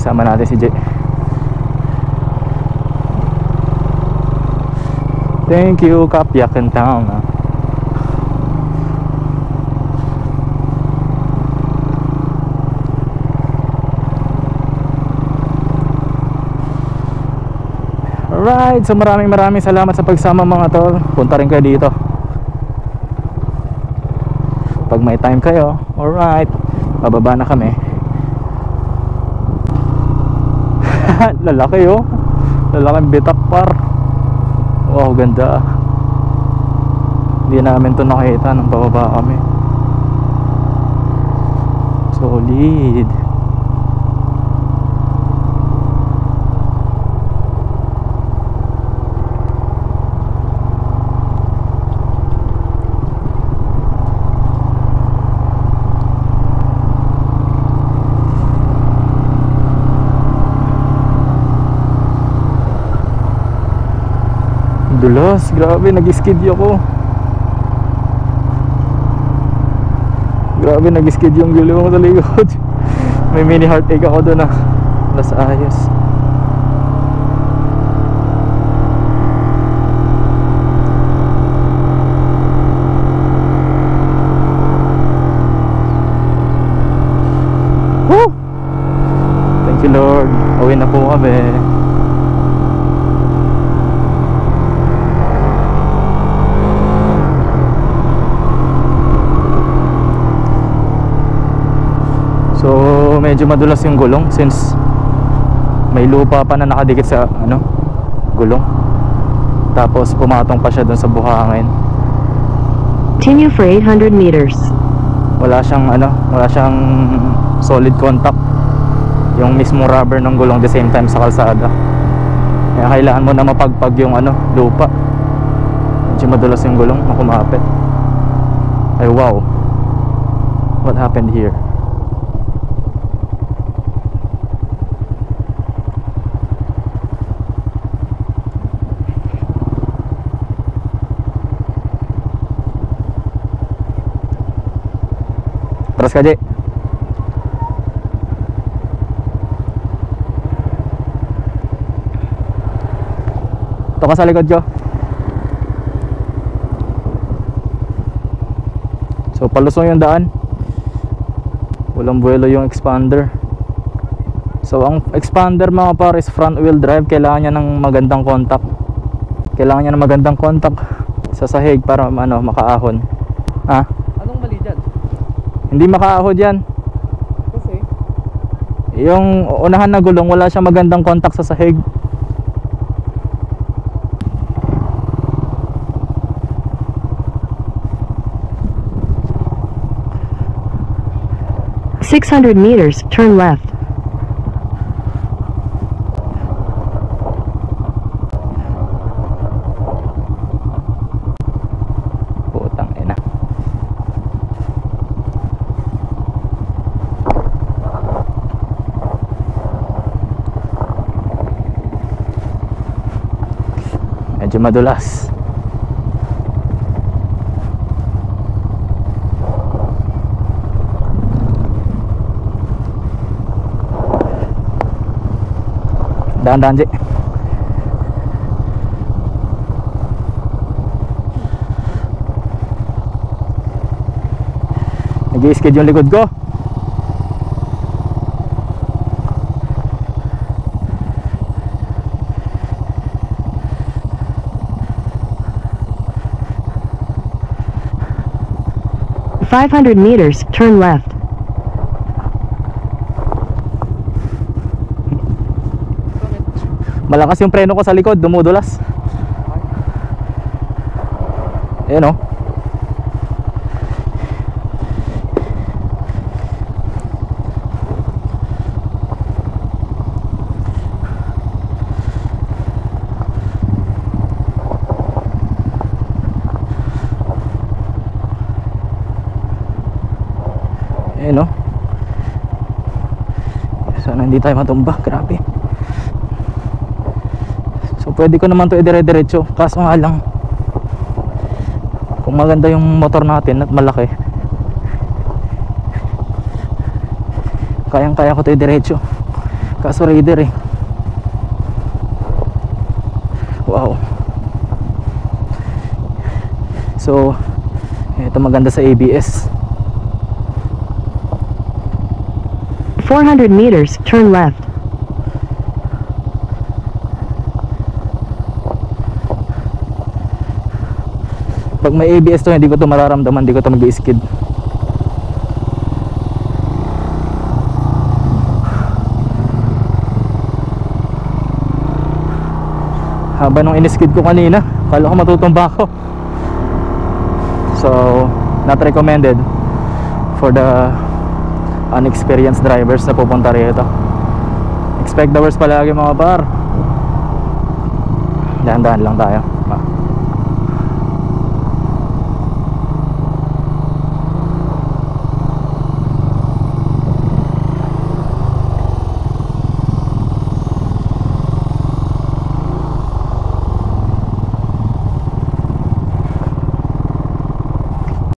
kasama natin si Jay. Thank you, Kapyakan Town. Alright, so maraming salamat sa pagsama mga tol. Punta rin kayo dito pag may time kayo. Alright, bababa na kami. Lalaki oh, lalaking bitak par. Wow, ganda. Hindi namin to nakita nung bababa kami. Solid. Dulas, grabe, nag-skid ako. Grabe, nag-skid yung gulong sa likod. May mini heartache ako doon ah. Las ayos. Woo! Thank you Lord. Uwi na po kami. So medyo madulas yung gulong since may lupa pa na nakadikit sa gulong. Tapos pumatong pa siya dun sa buhangin. Continue for 800 meters. Wala siyang solid contact yung mismo rubber ng gulong the same time sa kalsada. Kaya kailangan mo na mapagpag yung lupa. Medyo madulas yung gulong na kumapit. Ay wow, what happened here? Terus ka, Jay. Ito ka sa likod ko. So palusong yung daan. Walang buwelo yung expander. So ang expander mga par is front wheel drive. Kailangan niya ng magandang contact. Kailangan niya ng magandang contact sa sahig para makaahon. Ha? Anong mali dyan? Hindi makaahod yan. Kasi? Yung unahan na gulong, wala siyang magandang contact sa sahig. "600 meters, turn left." Putang ina. Medyo madulas. Dahan-dahan, Jay. Nag-i-skid yung likod ko. "500 meters, turn left." Malakas yung preno ko sa likod, dumudulas. Ayan o. Ayan o. Sana hindi tayo matumba, grabe. So pwede ko naman to idire-diretso, kaso nga lang kung maganda yung motor natin at malaki, kayang kaya ko to idiretso. Kaso Raider eh. Wow. So ito maganda sa ABS. 400 meters, turn left. Pag may ABS to, hindi ko to mararamdaman, hindi ko to mag-i-skid. Haba nung in-skid ko kanina, kala ko matutumba ako. So, not recommended for the unexperienced drivers na pupunta rito. Expect the worst palagi mga par. Dahan-dahan lang tayo.